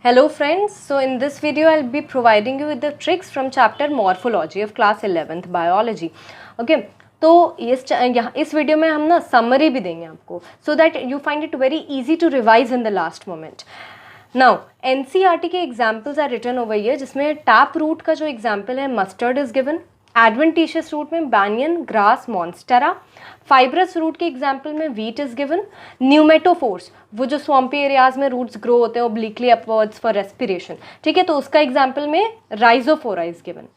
Hello friends, so in this video I'll be providing you with the tricks from chapter Morphology of class 11th Biology. Okay, तो इस video में हम ना summary भी देंगे आपको so that you find it very easy to revise in the last moment. Now NCERT के examples are written over here जिसमें टैप रूट का जो एग्जाम्पल है mustard is given, adventitious root में banyan grass monstera, fibrous root के example में wheat is given, pneumatophores वो जो स्वम्पी एरियाज में रूट्स ग्रो होते हैं ओब्लिकली अपवर्ड्स फॉर रेस्पिरेशन, ठीक है, तो उसका एग्जाम्पल में rhizophora is given,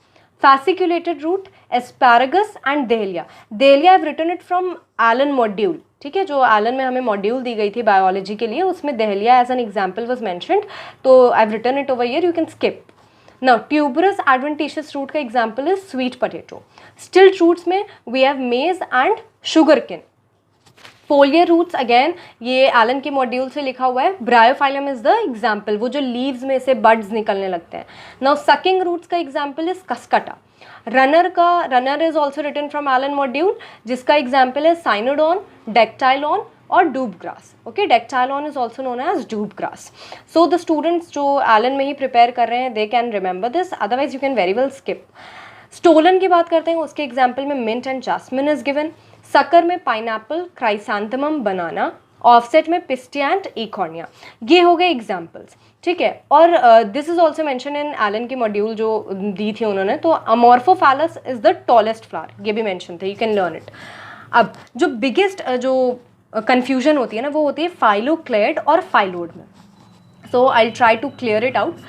fasciculated root asparagus and dahlia. Dahlia I written it from Allen module, ठीक है, जो एलन में हमें मॉड्यूल दी गई थी बायोलॉजी के लिए, उसमें dahlia as an example was mentioned, तो I have written it over here, you can skip. Now tuberous adventitious root का example is sweet potato. Stilt roots में we have maize and sugarcane. Foliar roots again ये Elon के module से लिखा हुआ है. Bryophyllum is the example, वो जो लीव्स में से बड्स निकलने लगते हैं. Now sucking roots का example is cascata. Runner is also written from Allen module जिसका एग्जाम्पल है साइनोडॉन, डेक्टाइलॉन और doob grass. Okay, dactylon is also known as doob grass. So the students जो एलन में ही प्रिपेयर कर रहे हैं they can remember this, otherwise you can very well skip. Stolon की बात करते हैं, उसके एग्जाम्पल में mint and jasmine is given, sucker में पाइनएप्पल, क्राइसैंथेमम, बनाना, ऑफसेट में पिस्टिया एंड इकॉर्निया. ये हो गए एग्जाम्पल्स, ठीक है. और this is also mention in Allen की मॉड्यूल जो दी थी उन्होंने, तो amorphophallus is the tallest flower, ये भी मैंशन थे, यू कैन लर्न इट. अब जो बिगेस्ट जो कन्फ्यूजन होती है ना वो होती है फाइलोक्लेड और फाइलोड में. So I try to clear it out.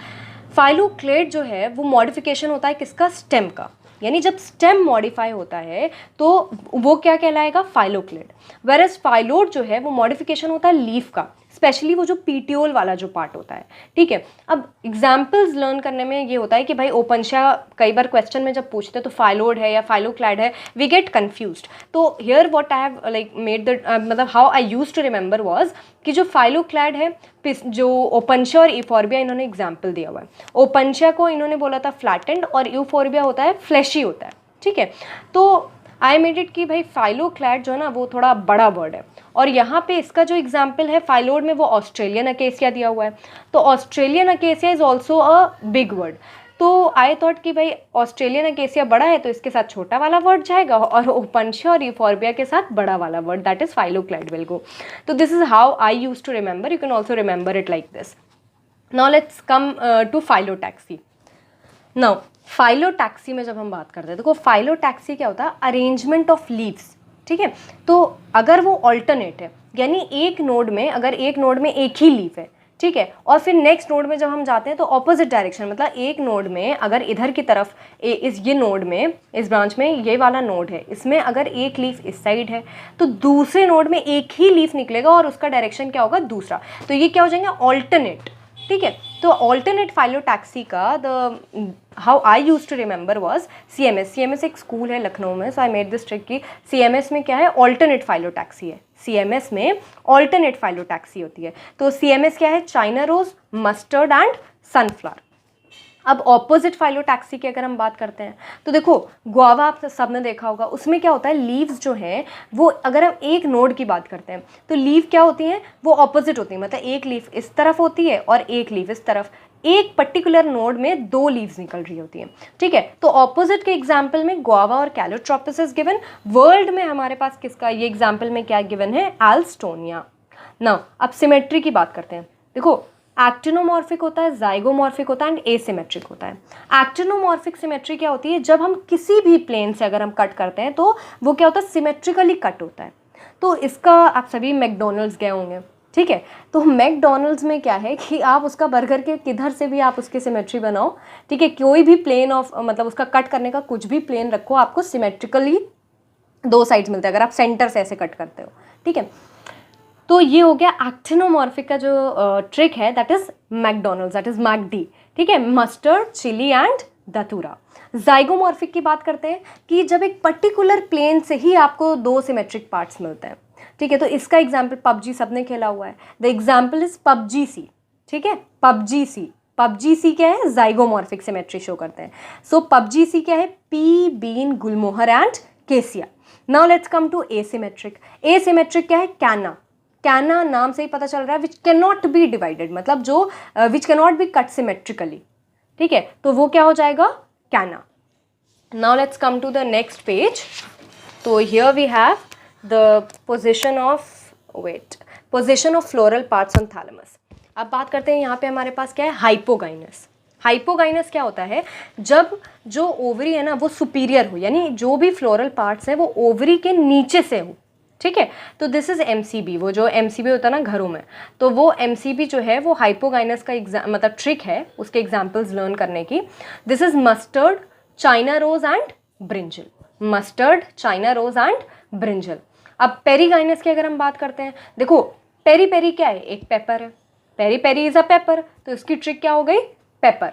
Phylloclade जो है वो मॉडिफिकेशन होता है किसका, स्टेम का, यानी जब स्टेम मॉडिफाई होता है तो वो क्या कहलाएगा, फाइलोक्लेड. वेरएज फाइलोड जो है वो मॉडिफिकेशन होता है लीफ का, स्पेशली वो जो पीटियोल वाला जो पार्ट होता है, ठीक है. अब एग्जाम्पल्स लर्न करने में ये होता है कि भाई ओपनशिया कई बार क्वेश्चन में जब पूछते हैं तो फाइलोड है या फाइलोक्लैड है, वी गेट कन्फ्यूज्ड. तो here what I have like made the मतलब how I used to remember was कि जो फाइलोक्लैड है, जो ओपनशिया और यूफोर्बिया इन्होंने एग्जाम्पल दिया हुआ है. ओपनशिया को इन्होंने बोला था फ्लैटेंड और यूफोर्बिया होता है फ्लैशी होता है, ठीक है. तो आई मेड इट कि भाई फाइलोक्लैड जो है ना वो थोड़ा बड़ा वर्ड है, और यहाँ पे इसका जो एग्जाम्पल है फाइलोड में वो ऑस्ट्रेलियन अकेसिया दिया हुआ है, तो Australian acacia is also a big word. तो आई थॉट कि भाई ऑस्ट्रेलियन अकेसिया बड़ा है तो इसके साथ छोटा वाला वर्ड जाएगा और ओपनशिया और यूफोर्बिया के साथ बड़ा वाला word that is phylloclade will go. तो this is how I use to remember, you can also remember it like this. Now let's come to phyllotaxy. Now phyllotaxy में जब हम बात करते हैं, देखो फाइलोटैक्सी क्या होता है, अरेंजमेंट ऑफ लीव्स, ठीक है. तो अगर वो ऑल्टरनेट है, यानी एक नोड में अगर एक नोड में एक ही लीफ है, ठीक है, और फिर नेक्स्ट नोड में जब हम जाते हैं तो ऑपोजिट डायरेक्शन, मतलब एक नोड में अगर इधर की तरफ ये नोड में, इस ब्रांच में ये वाला नोड है, इसमें अगर एक लीफ इस साइड है तो दूसरे नोड में एक ही लीफ निकलेगा और उसका डायरेक्शन क्या होगा, दूसरा. तो ये क्या हो जाएंगे, ऑल्टरनेट, ठीक है. तो ऑल्टरनेट फाइलोटैक्सी का the how I use to remember was CMS एक स्कूल है लखनऊ में, so I made this trick कि CMS में क्या है, ऑल्टरनेट फाइलोटैक्सी है. CMS में ऑल्टरनेट फाइलोटैक्सी होती है. तो CMS क्या है, China rose, mustard and sunflower. अब ऑपोजिट फाइलोटैक्सी की अगर हम बात करते हैं तो देखो गुआवा आप सब ने देखा होगा, उसमें क्या होता है, लीव्स जो हैं वो अगर हम एक नोड की बात करते हैं तो लीव क्या होती हैं, वो ऑपोजिट होती है, मतलब एक लीफ इस तरफ होती है और एक लीफ इस तरफ, एक पर्टिकुलर नोड में दो लीव्स निकल रही होती हैं, ठीक है. तो ऑपोजिट के एग्जाम्पल में गुआवा और कैलोट्रोपिस इज गिवन. वर्ल्ड में हमारे पास किसका ये एग्जाम्पल में क्या गिवन है, एल्स्टोनिया. नाउ अब सिमेट्री की बात करते हैं. देखो एक्टिनोमॉर्फिक होता है, जाइगोमॉर्फिक होता है एंड एसिमेट्रिक होता है. एक्टिनोमॉर्फिक सिमेट्री क्या होती है, जब हम किसी भी प्लेन से अगर हम कट करते हैं तो वो क्या होता है, सिमेट्रिकली कट होता है. तो इसका आप सभी मैकडोनल्ड्स गए होंगे, ठीक है. तो मैकडोनल्ड्स में क्या है कि आप उसका बर्गर के किधर से भी आप उसकी सिमेट्री बनाओ, ठीक है, कोई भी प्लेन ऑफ मतलब उसका कट करने का कुछ भी प्लेन रखो, आपको सिमेट्रिकली दो साइड्स मिलते हैं अगर आप सेंटर से ऐसे कट करते हो, ठीक है. तो ये हो गया एक्टिनोमॉर्फिक का जो ट्रिक है, that is McDonald's, that is McD, ठीक है, mustard, chilli and datura. Zygomorphic की बात करते हैं कि जब एक पर्टिकुलर प्लेन से ही आपको दो सिमेट्रिक पार्ट्स मिलते हैं, ठीक है. तो इसका एग्जाम्पल पबजी सबने खेला हुआ है, द एग्जाम्पल इज PUBG, ठीक है. PUBG क्या है, जाइगोमॉर्फिक सिमेट्री शो करते हैं. सो PUBG क्या है, pea, bean, gulmohar and cassia. Now let's come to asymmetric. Asymmetric क्या है, कैना, कैना नाम से ही पता चल रहा है which can not be divided, मतलब जो which can not be cut symmetrically, ठीक है, तो वो क्या हो जाएगा, canna. Now let's come to the next page. तो here we have the position of floral parts on thalamus. अब बात करते हैं यहाँ पे हमारे पास क्या है, हाइपोगाइनस। हाइपोगाइनस क्या होता है, जब जो ओवरी है ना वो सुपीरियर हो, यानी जो भी फ्लोरल पार्ट्स है वो ओवरी के नीचे से हो, ठीक है। तो दिस इज एमसीबी, वो जो एमसीबी होता है ना घरों में, तो वो एमसीबी जो है वो हाइपोगाइनस का मतलब ट्रिक है उसके एग्जाम्पल्स लर्न करने की। This is mustard, China rose and brinjal. Mustard, China rose and brinjal. अब पेरीगाइनस की अगर हम बात करते हैं, देखो पेरी पेरी क्या है, एक पेपर है, peri peri is a pepper, तो इसकी ट्रिक क्या हो गई, पेपर।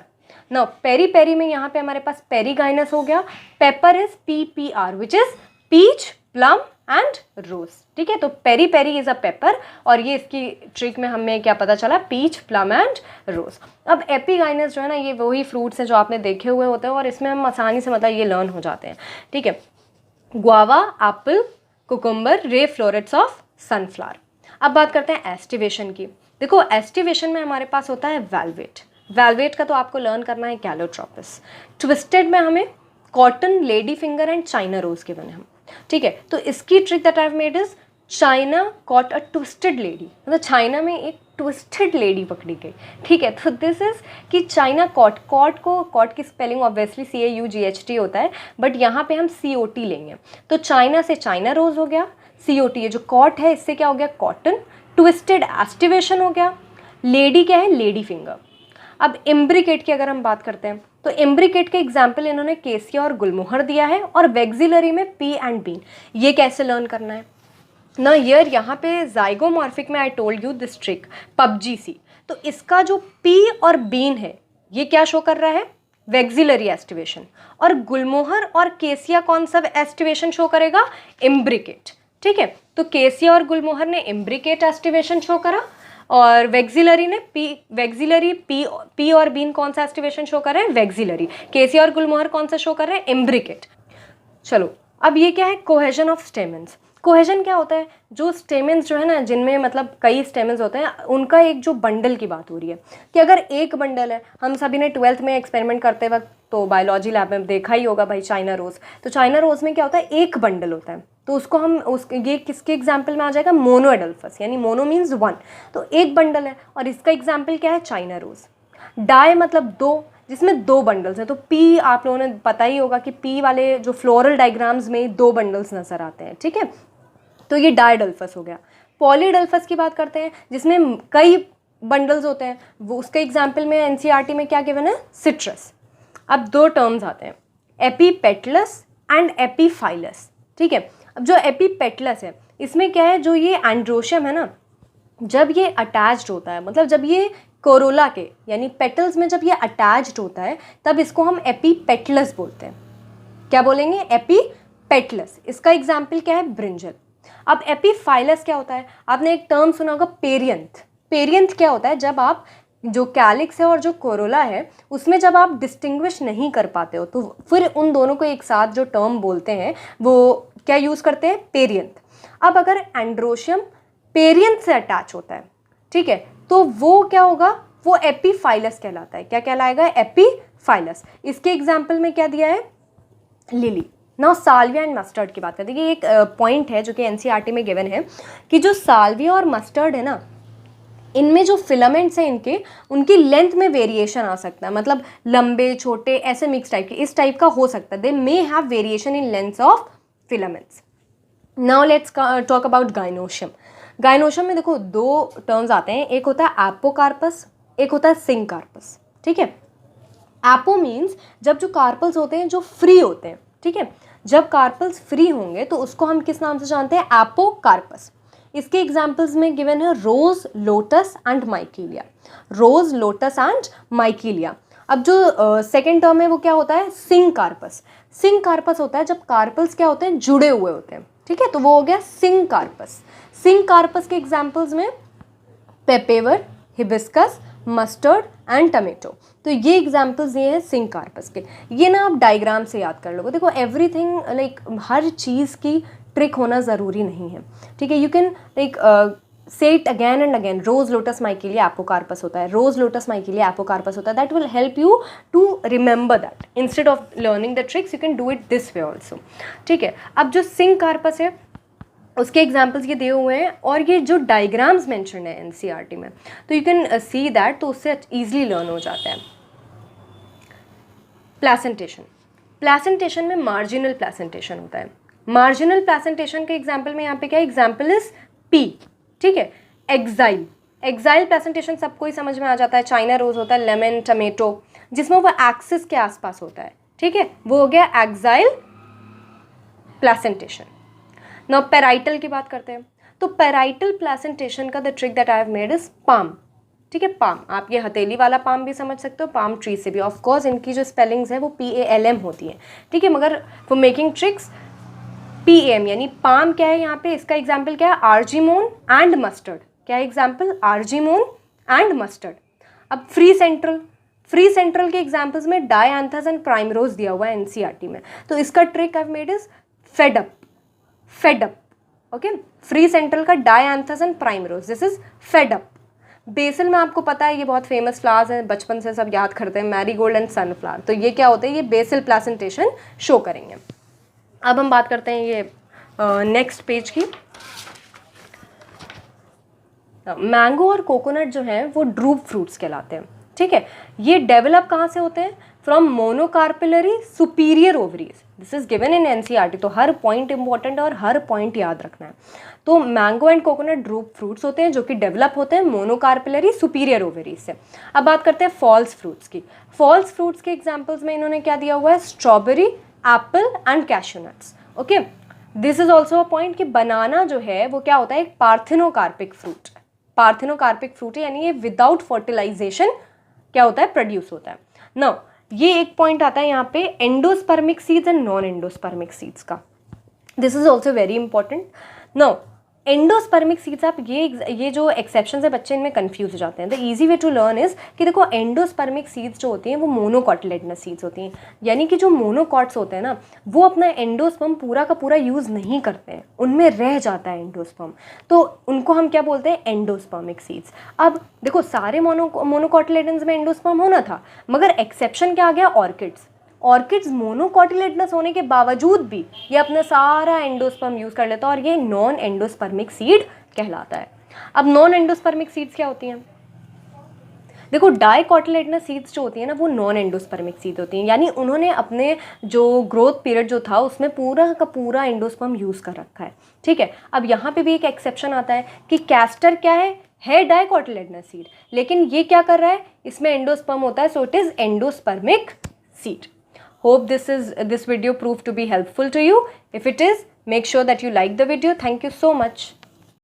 नाउ पेरी पेरी में यहाँ पे हमारे पास पेरीगाइनस हो गया, pepper is PPR which is peach, plum and rose, ठीक है। तो peri peri is a pepper, और ये इसकी ट्रिक में हमें क्या पता चला, पीच, प्लम एंड रोज। अब एपीगाइनस जो है ना, ये वही फ्रूट्स हैं जो आपने देखे हुए होते हैं, और इसमें हम आसानी से मतलब ये लर्न हो जाते हैं, ठीक है। Guava, Apple, cucumber, ray florets of sunflower. अब बात करते हैं एस्टिवेशन की। देखो एस्टिवेशन में हमारे पास होता है वेलवेट। वेलवेट का तो आपको लर्न करना है कैलोट्रोपिस। ट्विस्टेड में हमें cotton, lady finger and China rose के बने हम, ठीक है। तो इसकी trick that I have made is China caught a twisted lady, मतलब चाइना में एक ट्विस्टेड लेडी पकड़ी गई, ठीक है। तो दिस इज कि चाइना कॉट, कॉट की स्पेलिंग ऑब्वियसली CAUGHT होता है, बट यहाँ पे हम COT लेंगे। तो चाइना से चाइना रोज हो गया, COT, ये जो कॉट है इससे क्या हो गया, कॉटन। ट्विस्टेड एस्टिवेशन हो गया, लेडी क्या है, लेडी फिंगर। अब इम्ब्रिकेट की अगर हम बात करते हैं, तो इम्ब्रिकेट के एग्जाम्पल इन्होंने केसिया और गुलमोहर दिया है, और वेक्सिलरी में पी एंड बीन। ये कैसे लर्न करना है ना, ईयर यहाँ पे जाइगोमॉर्फिक में I told you this trick, PUBG-C। तो इसका जो पी और बीन है ये क्या शो कर रहा है, वेक्सिलरी एस्टिवेशन, और गुलमोहर और केसिया कौन सा एस्टिवेशन शो करेगा, इम्ब्रिकेट, ठीक है। तो केसिया और गुलमोहर ने इम्ब्रिकेट एस्टिवेशन शो करा, और वेक्सिलरी ने पी और बीन कौन सा एस्टिवेशन शो कर रहे हैं, वेक्सिलरी। केसिया और गुलमोहर कौन सा शो कर रहे हैं, इम्ब्रिकेट। चलो अब ये क्या है, कोहेजन ऑफ स्टेमेंस। कोहेजन क्या होता है, जो स्टेमेंस जो है ना, जिनमें मतलब कई स्टेमेंस होते हैं, उनका एक जो बंडल की बात हो रही है, कि अगर एक बंडल है, हम सभी ने 12th में एक्सपेरिमेंट करते वक्त तो बायोलॉजी लैब में देखा ही होगा भाई, चाइना रोज। तो चाइना रोज में क्या होता है, एक बंडल होता है, तो उसको हम ये किसके एग्जाम्पल में आ जाएगा, मोनो एडल्फस, यानी मोनो मीन्स 1, तो एक बंडल है, और इसका एग्जाम्पल क्या है, चाइना रोज। डाई मतलब 2, जिसमें 2 बंडल्स हैं। तो पी आप लोगों ने पता ही होगा कि पी वाले जो फ्लोरल डायग्राम्स में 2 बंडल्स नजर आते हैं, ठीक है। तो ये डायडल्फस हो गया। पॉलीडल्फस की बात करते हैं, जिसमें कई बंडल्स होते हैं, वो उसके एग्जाम्पल में NCERT में क्या गिवन है, सिट्रस। अब 2 टर्म्स आते हैं, एपीपेटलस एंड एपीफाइलस, ठीक है। अब जो एपीपेटलस है, इसमें क्या है, जो ये एंड्रोशियम है ना, जब ये अटैच्ड होता है, मतलब जब ये कोरोला के यानी पेटल्स में जब ये अटैच्ड होता है, तब इसको हम एपीपेटलस बोलते हैं। क्या बोलेंगे, एपीपेटलस। इसका एग्जाम्पल क्या है, ब्रिंजल। अब एपीफाइलस क्या होता है, आपने एक टर्म सुना होगा, पेरियंथ। पेरियंथ क्या होता है, जब आप जो कैलिक्स है और जो कोरोला है उसमें जब आप डिस्टिंग्विश नहीं कर पाते हो, तो फिर उन दोनों को एक साथ जो टर्म बोलते हैं वो क्या यूज़ करते हैं, पेरियंथ। अब अगर एंड्रोशियम पेरियंथ से अटैच होता है, ठीक है, तो वो क्या होगा, वो एपीफाइलस कहलाता है। क्या कहलाएगा, एपीफाइलस। इसके एग्जाम्पल में क्या दिया है, lily. Now Salvia and mustard की बात करते हैं। ये एक पॉइंट है जो कि NCERT में गिवन है, कि जो साल्विया और मस्टर्ड है ना, इनमें जो फिलामेंट्स हैं इनके, उनकी लेंथ में वेरिएशन आ सकता है, मतलब लंबे छोटे ऐसे मिक्स टाइप के, इस टाइप का हो सकता है। They may have variation in length of filaments. Now let's talk about gynoecium. Gynoecium में देखो 2 टर्म्स आते हैं, एक होता है एपोकार्पस, एक होता है सिंकार्पस, ठीक है। एपो मीन्स जब जो कार्पल्स होते हैं जो फ्री होते हैं, ठीक है। जब कार्पल्स फ्री होंगे तो उसको हम किस नाम से जानते हैं, एपोकार्पस। इसके एग्जाम्पल्स में गिवन है rose, lotus and michelia. Rose, lotus and michelia. अब जो सेकेंड टर्म है वो क्या होता है, सिंकार्पस। सिंकार्पस होता है जब कार्पल्स क्या होते हैं, जुड़े हुए होते हैं, ठीक है, तो वो हो गया सिंकार्पस। सिंकार्पस के एग्जाम्पल्स में पेपेवर, हिबिस्कस, मस्टर्ड एंड टमेटो। तो ये एग्जाम्पल्स ये हैं सिंकार्पस के। ये ना आप डायग्राम से याद कर लो। देखो एवरीथिंग लाइक हर चीज़ की ट्रिक होना ज़रूरी नहीं है, ठीक है। You can like say it again and again, rose lotus michelia apocarpous होता है, रोज लोटस माइकेलिया एपोकार्पस होता है. That will help you to remember that. Instead of learning the tricks you can do it this way also. ठीक है. अब जो sink corpus है उसके एग्जाम्पल्स ये दिए हुए हैं, और ये जो डायग्राम्स मेंशन है एनसीईआरटी में, तो यू कैन सी दैट, तो उससे ईजिली लर्न हो जाता है. प्लेसेंटेशन. प्लेसेंटेशन में मार्जिनल प्लेसेंटेशन होता है. मार्जिनल प्लेसेंटेशन के एग्जाम्पल में यहाँ पे क्या एग्जाम्पल इज पी. ठीक है. एक्साइल. एक्साइल प्लेसेंटेशन सबको ही समझ में आ जाता है. चाइना रोज होता है, लेमन, टमेटो, जिसमें वो एक्सिस के आसपास होता है. ठीक है, वो हो गया एक्साइल प्लेसेंटेशन. नाउ पेराइटल की बात करते हैं. तो पेराइटल प्लेसेंटेशन का the trick that I have made is palm. ठीक है, पाम. आप ये हथेली वाला पाम भी समझ सकते हो, पाम ट्री से भी. ऑफ कोर्स इनकी जो स्पेलिंग्स है वो PALM होती है. ठीक है, मगर फॉर मेकिंग ट्रिक्स PM, यानी पाम क्या है यहाँ पे, इसका एग्जाम्पल क्या है, आर्जीमोन एंड मस्टर्ड. क्या है एग्जाम्पल, आर्जीमोन एंड मस्टर्ड. अब फ्री सेंट्रल. फ्री सेंट्रल के एग्जाम्पल्स में डायएंथस एंड प्राइमरोज दिया हुआ है एनसीईआरटी में. तो इसका trick I have made is fed up. Fed up. Okay. Free central का dianthus and primrose, this is fed up. Basil में आपको पता है ये बहुत फेमस फ्लावर्स हैं, बचपन से सब याद करते हैं, मैरीगोल्ड एंड सनफ्लावर. तो ये क्या होते हैं, ये बेसिल प्लेसेंटेशन शो करेंगे. अब हम बात करते हैं ये नेक्स्ट पेज की. मैंगो और कोकोनट जो हैं वो ड्रूप फ्रूट्स कहलाते हैं. ठीक है. ये डेवलप कहाँ से होते हैं, from monocarpellary superior ovaries. This is given in NCERT. तो हर पॉइंट इंपॉर्टेंट है और हर पॉइंट याद रखना है. तो mango and coconut drupe fruits होते हैं जो कि डेवलप होते हैं मोनोकार्पिलरी सुपीरियर ओवरीज से. अब बात करते हैं फॉल्स फ्रूट्स की. फॉल्स फ्रूट्स के एग्जाम्पल्स में इन्होंने क्या दिया हुआ है, strawberry, Apple and cashew nuts. Okay. This is also a point कि बनाना जो है वो क्या होता है, एक पार्थिनोकार्पिक फ्रूट. पार्थिनोकार्पिक फ्रूट है, यानी ये विदाउट फर्टिलाइजेशन क्या होता है, प्रोड्यूस होता है. नाउ ये एक पॉइंट आता है यहाँ पे endospermic seeds and non endospermic seeds का. This is also very important. Now endospermic seeds, आप ये जो एक्सेप्शन है बच्चे इनमें कंफ्यूज हो जाते हैं. The easy way to learn is कि देखो एंडोस्पर्मिक सीड्स जो होती हैं वो मोनोकॉटिलेडनस सीड्स होती हैं, यानी कि जो मोनोकॉट्स होते हैं ना वो अपना एंडोस्पर्म पूरा का पूरा यूज़ नहीं करते हैं, उनमें रह जाता है एंडोस्पर्म. तो उनको हम क्या बोलते हैं, एंडोस्पर्मिक सीड्स. अब देखो सारे मोनोकॉटिलेडन्स में एंडोस्पर्म होना था, मगर एक्सेप्शन क्या आ गया, ऑर्किड्स. ऑर्किड्स मोनोकॉटिलेडनस होने के बावजूद भी ये अपना सारा एंडोस्पर्म यूज़ कर लेता है और ये नॉन एंडोस्पर्मिक सीड कहलाता है. अब नॉन एंडोस्पर्मिक सीड्स क्या होती हैं, देखो डाइकॉटिलेडनस सीड्स जो होती हैं ना वो नॉन एंडोस्पर्मिक सीड होती हैं, यानी उन्होंने अपने जो ग्रोथ पीरियड जो था उसमें पूरा का पूरा एंडोस्पर्म यूज़ कर रखा है. ठीक है. अब यहाँ पे भी एक एक्सेप्शन आता है कि कैस्टर क्या है डाइकॉटिलेडनस सीड, लेकिन ये क्या कर रहा है, इसमें एंडोस्पर्म होता है, so it is endospermic seed. Hope this video proved to be helpful to you. If it is, make sure that you like the video. Thank you so much.